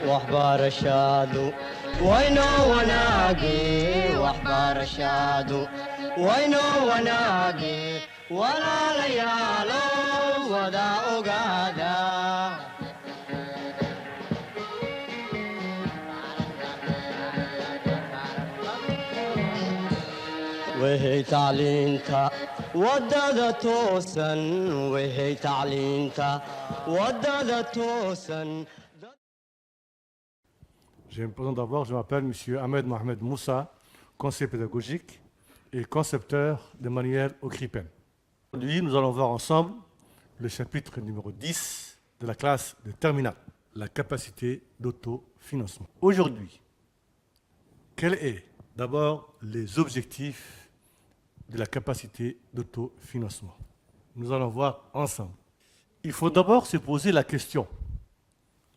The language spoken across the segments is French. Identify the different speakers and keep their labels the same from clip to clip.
Speaker 1: واحبار الشادو وينو وناقي واحبار الشادو وينو وناقي ولا ليالو ودا أقادا وهي تعلينتا ودد توسن وهي تعلينتا ودد توسن.
Speaker 2: Je me présente d'abord, je m'appelle M. Ahmed Mohamed Moussa, conseiller pédagogique et concepteur de manuels au CRIPEN. Aujourd'hui, nous allons voir ensemble le chapitre numéro 10 de la classe de terminale, la capacité d'autofinancement. Aujourd'hui, quels sont d'abord les objectifs de la capacité d'autofinancement? Nous allons voir ensemble. Il faut d'abord se poser la question,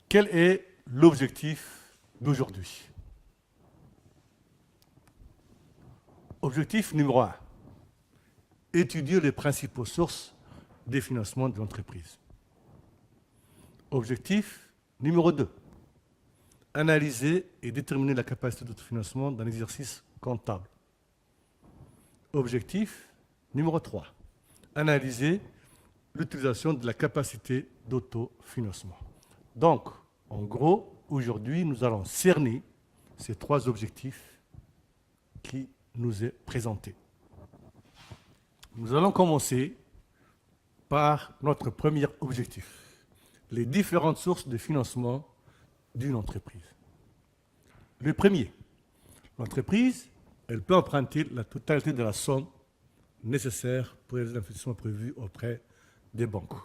Speaker 2: quel est l'objectif d'aujourd'hui? Objectif numéro 1, étudier les principales sources des financements de l'entreprise. Objectif numéro 2, analyser et déterminer la capacité d'autofinancement d'un exercice comptable. Objectif numéro 3, analyser l'utilisation de la capacité d'autofinancement. Donc, en gros, aujourd'hui, nous allons cerner ces trois objectifs qui nous est présentés. Nous allons commencer par notre premier objectif, les différentes sources de financement d'une entreprise. Le premier, l'entreprise, elle peut emprunter la totalité de la somme nécessaire pour les investissements prévus auprès des banques.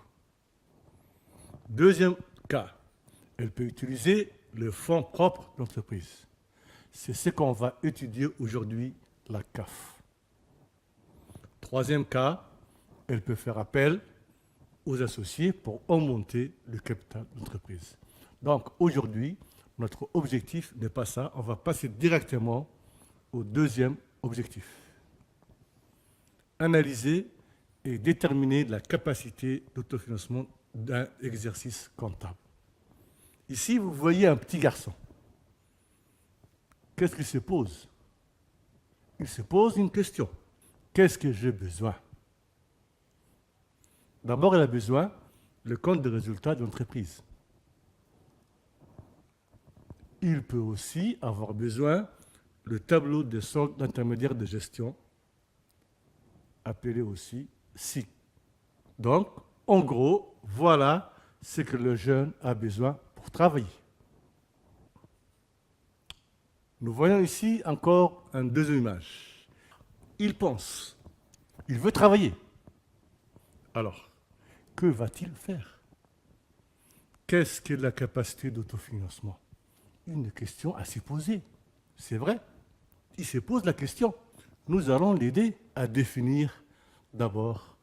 Speaker 2: Deuxième cas, elle peut utiliser le fonds propre de l'entreprise. C'est ce qu'on va étudier aujourd'hui, la CAF. Troisième cas, elle peut faire appel aux associés pour augmenter le capital de l'entreprise. Donc aujourd'hui, notre objectif n'est pas ça, on va passer directement au deuxième objectif. Analyser et déterminer la capacité d'autofinancement d'un exercice comptable. Ici, vous voyez un petit garçon. Qu'est-ce qu'il se pose? Il se pose une question. Qu'est-ce que j'ai besoin? D'abord, il a besoin du compte de résultat de l'entreprise. Il peut aussi avoir besoin le tableau des soldes intermédiaires de gestion, appelé aussi SIC. Donc, en gros, voilà ce que le jeune a besoin pour travailler. Nous voyons ici encore une deuxième image. Il pense, il veut travailler. Alors, que va-t-il faire? Qu'est-ce que la capacité d'autofinancement? Une question à se poser. C'est vrai, il se pose la question. Nous allons l'aider à définir d'abord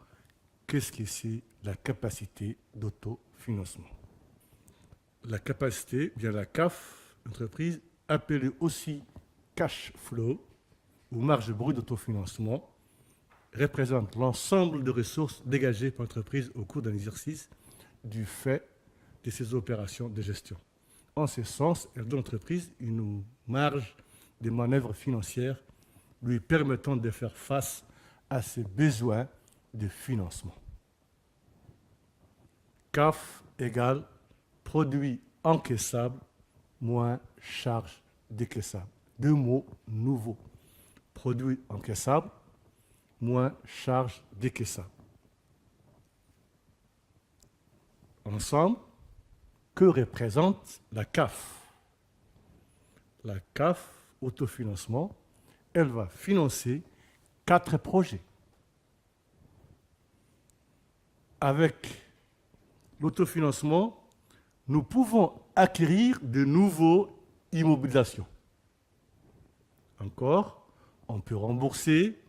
Speaker 2: qu'est-ce que c'est la capacité d'autofinancement. La capacité, bien la CAF, entreprise, appelée aussi cash flow ou marge brute d'autofinancement, représente l'ensemble de ressources dégagées par l'entreprise au cours d'un exercice du fait de ses opérations de gestion. En ce sens, elle donne à l'entreprise une marge de manœuvre financière lui permettant de faire face à ses besoins de financement. CAF égale produit encaissable moins charge décaissable. Deux mots nouveaux. Produit encaissable moins charge décaissable. Ensemble, que représente la CAF? La CAF, autofinancement, elle va financer 4 projets. Avec l'autofinancement, nous pouvons acquérir de nouveaux immobilisations. Encore, on peut rembourser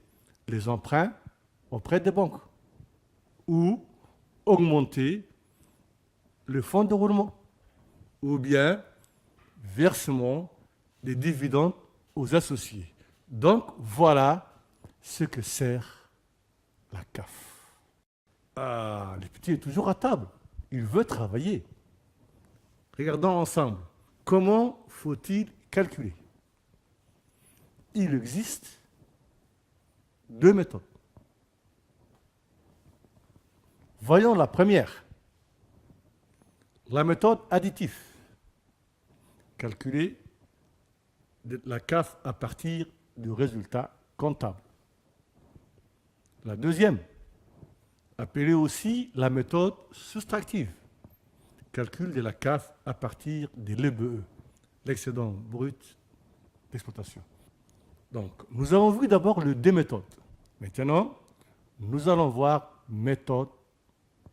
Speaker 2: les emprunts auprès des banques ou augmenter le fonds de roulement ou bien versement des dividendes aux associés. Donc, voilà ce que sert la CAF. Le petit est toujours à table. Il veut travailler. Regardons ensemble. comment faut-il calculer? Il existe deux méthodes. Voyons la première, la méthode additive. Calculer la CAF à partir du résultat comptable. La deuxième, appelée aussi la méthode soustractive. Calcul de la CAF à partir de l'EBE, l'excédent brut d'exploitation. Donc, nous avons vu d'abord les deux méthodes. Maintenant, nous allons voir méthode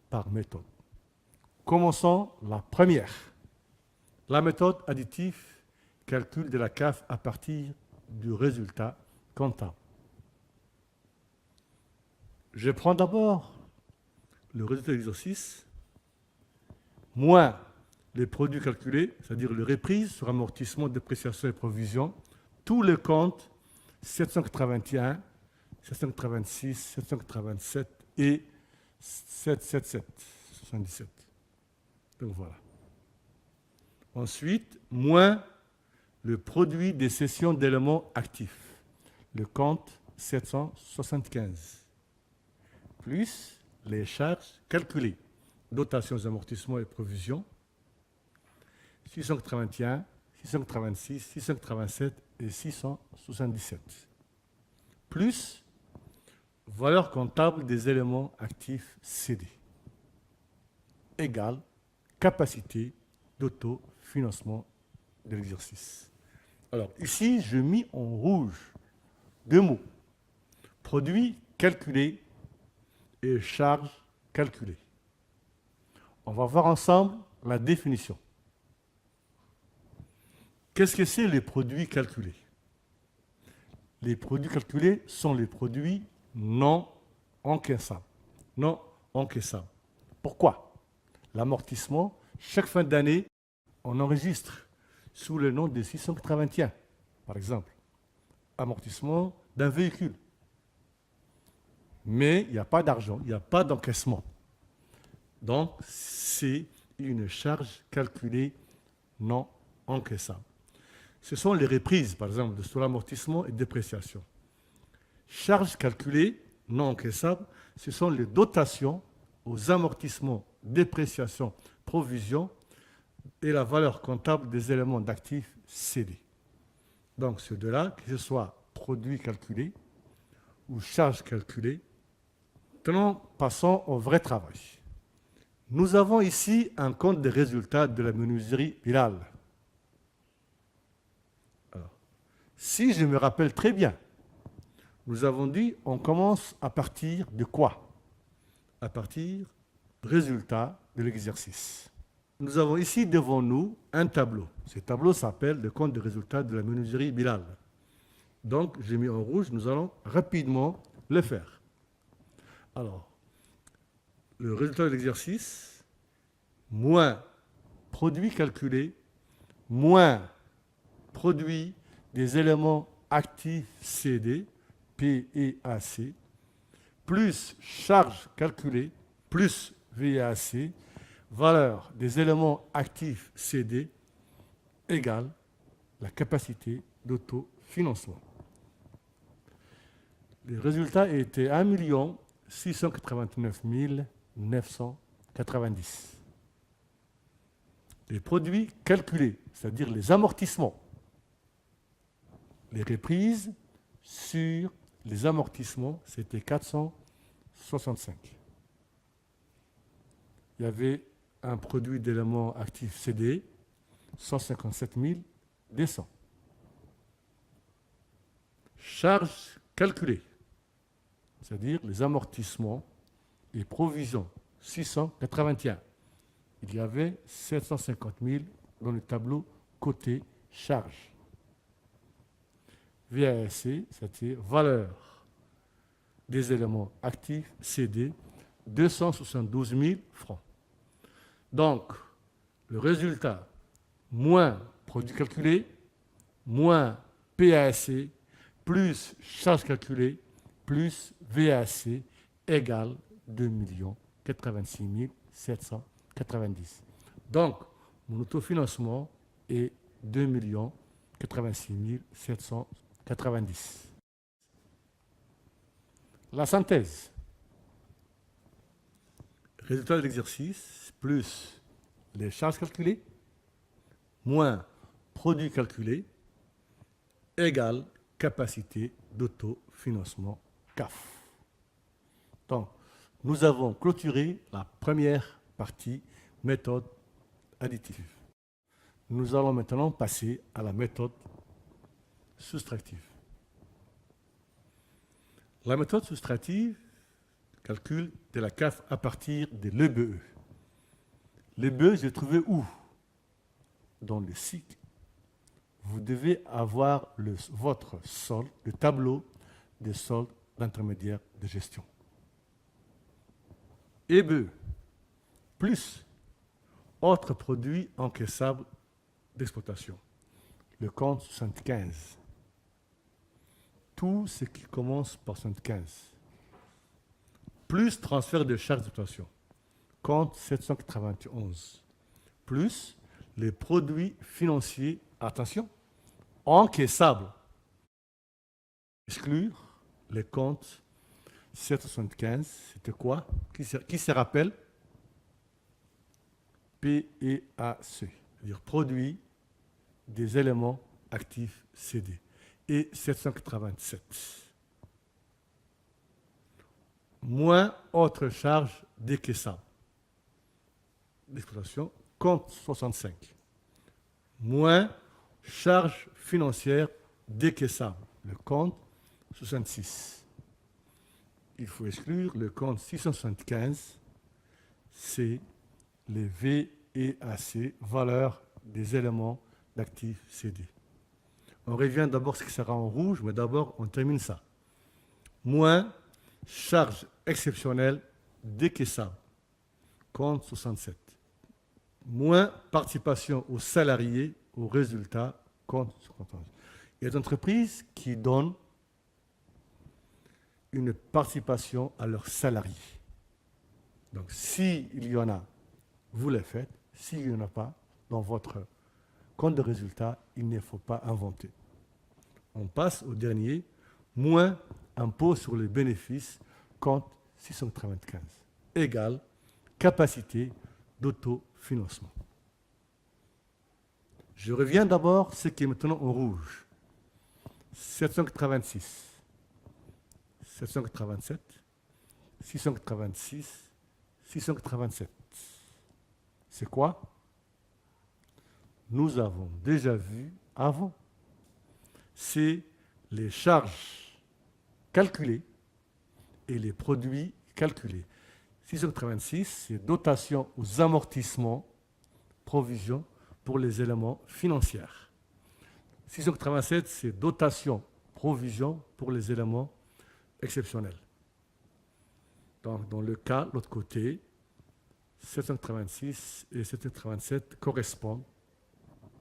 Speaker 2: par méthode. Commençons la première. La méthode additive, calcul de la CAF à partir du résultat comptable. Je prends d'abord le résultat de l'exercice moins les produits calculés, c'est-à-dire les reprises sur amortissement, dépréciation et provision, tous les comptes 781, 786, 787 et 777, 77. Donc voilà. Ensuite, moins le produit des cessions d'éléments actifs, le compte 775, plus les charges calculées, dotations, amortissements et provisions, 681, 686, 687 et 677, plus valeur comptable des éléments actifs cédés, égale capacité d'autofinancement de l'exercice. Alors ici, je mis en rouge deux mots, produit calculé et charge calculée. On va voir ensemble la définition. Qu'est-ce que c'est les produits calculés? Les produits calculés sont les produits non encaissables. Non encaissables. Pourquoi? L'amortissement, chaque fin d'année, on enregistre sous le nom de 681, par exemple, amortissement d'un véhicule. Mais il n'y a pas d'argent, il n'y a pas d'encaissement. Donc, c'est une charge calculée non encaissable. Ce sont les reprises, par exemple, sur l'amortissement et dépréciation. Charges calculées non encaissables, ce sont les dotations aux amortissements, dépréciation, provision et la valeur comptable des éléments d'actifs cédés. Donc, c'est de là que ce soit produit calculé ou charge calculée. Maintenant, passons au vrai travail. Nous avons ici un compte des résultats de la menuiserie Bilal. Alors, si je me rappelle très bien, nous avons dit on commence à partir de quoi? À partir du résultat de l'exercice. Nous avons ici devant nous un tableau. Ce tableau s'appelle le compte des résultats de la menuiserie Bilal. Donc, j'ai mis en rouge, nous allons rapidement le faire. Alors, le résultat de l'exercice, moins produit calculé, moins produit des éléments actifs cédés, PEAC, plus charge calculée, plus VAC, valeur des éléments actifs cédés, égale la capacité d'autofinancement. Les résultats étaient 1 689 990. Les produits calculés, c'est-à-dire les amortissements, les reprises sur les amortissements, c'était 465. Il y avait un produit d'éléments actifs cédés, 157 200. Charges calculées, c'est-à-dire les amortissements et provisions, 681. Il y avait 750 000 dans le tableau côté charges. VAC, c'était valeur des éléments actifs cédés, 272 000 francs. Donc, le résultat, moins produit calculé, moins PAC, plus charge calculée, plus VAC, égale 2 86 790. Donc, mon autofinancement est 2 86 790. La synthèse. Résultat de l'exercice plus les charges calculées moins produit calculé égale capacité d'autofinancement CAF. Donc, nous avons clôturé la première partie méthode additive. Nous allons maintenant passer à la méthode soustractive. La méthode soustractive calcule de la CAF à partir de l'EBE. L'EBE, j'ai trouvé où? Dans le cycle. Vous devez avoir votre solde, le tableau des soldes d'intermédiaire de gestion. EBE plus autres produits encaissables d'exploitation. Le compte 75. Tout ce qui commence par 75. Plus transfert de charges d'exploitation. Compte 791. Plus les produits financiers, attention, encaissables. Exclure les comptes 775, c'était quoi? Qui se rappelle? PEAC, c'est-à-dire produit des éléments actifs cédés. Et 787. Moins autres charges décaissables d'exploitation, compte 65. Moins charges financières décaissables, le compte 66. Il faut exclure le compte 675, c'est les VEAC, valeur des éléments d'actifs cédés. On revient d'abord ce qui sera en rouge, mais d'abord on termine ça. Moins charges exceptionnelles décaissables, compte 67. Moins participation aux salariés aux résultats, compte 51. Il y a des entreprises qui donnent une participation à leurs salariés. Donc, s'il y en a, vous les faites. S'il n'y en a pas, dans votre compte de résultats, il ne faut pas inventer. On passe au dernier, moins impôt sur les bénéfices, compte 695, égale capacité d'autofinancement. Je reviens d'abord à ce qui est maintenant en rouge. 786, 787, 686, 687. C'est quoi? Nous avons déjà vu avant. C'est les charges calculées et les produits calculés. 686, c'est dotation aux amortissements, provisions pour les éléments financiers. 687, c'est dotation, provision pour les éléments exceptionnels. Donc, dans le cas, l'autre côté, 786 et 787 correspondent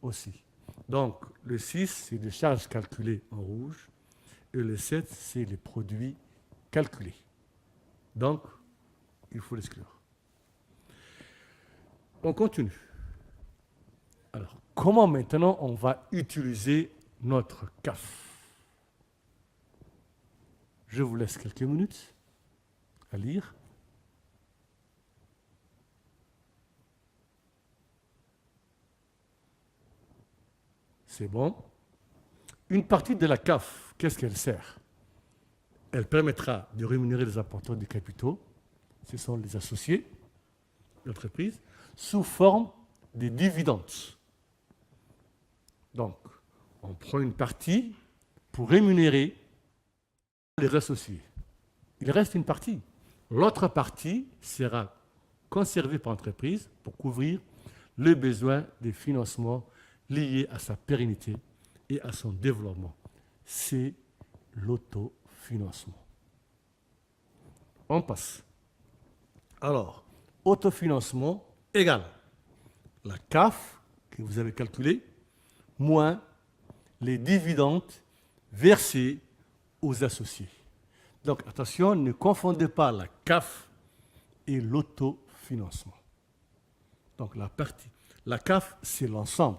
Speaker 2: aussi. Donc, le 6, c'est les charges calculées en rouge, et le 7, c'est les produits calculés. Donc, il faut l'exclure. On continue. Alors, comment maintenant on va utiliser notre CAF? Je vous laisse quelques minutes à lire. C'est bon. Une partie de la CAF, qu'est-ce qu'elle sert? Elle permettra de rémunérer les apporteurs de capitaux, ce sont les associés de l'entreprise, sous forme de dividendes. Donc, on prend une partie pour rémunérer les associés. Il reste une partie. L'autre partie sera conservée par l'entreprise pour couvrir les besoins des financements liés à sa pérennité et à son développement. C'est l'autofinancement. On passe. Alors, autofinancement égale la CAF que vous avez calculée moins les dividendes versés aux associés. Donc, attention, ne confondez pas la CAF et l'autofinancement. Donc, la CAF, c'est l'ensemble.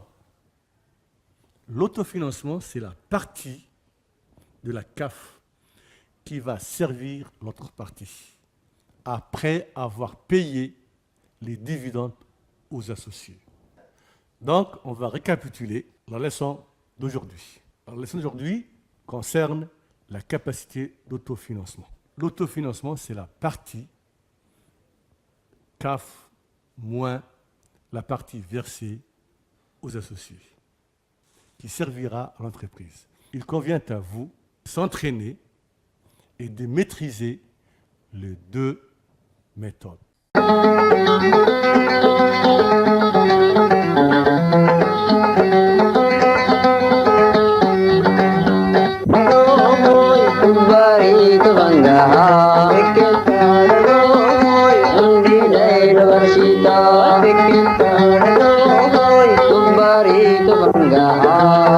Speaker 2: L'autofinancement, c'est la partie de la CAF qui va servir l'autre partie après avoir payé les dividendes aux associés. Donc, on va récapituler la leçon d'aujourd'hui. La leçon d'aujourd'hui concerne la capacité d'autofinancement. L'autofinancement, c'est la partie CAF moins la partie versée aux associés qui servira à l'entreprise. Il convient à vous de s'entraîner et de maîtriser les deux méthodes.
Speaker 3: Bangga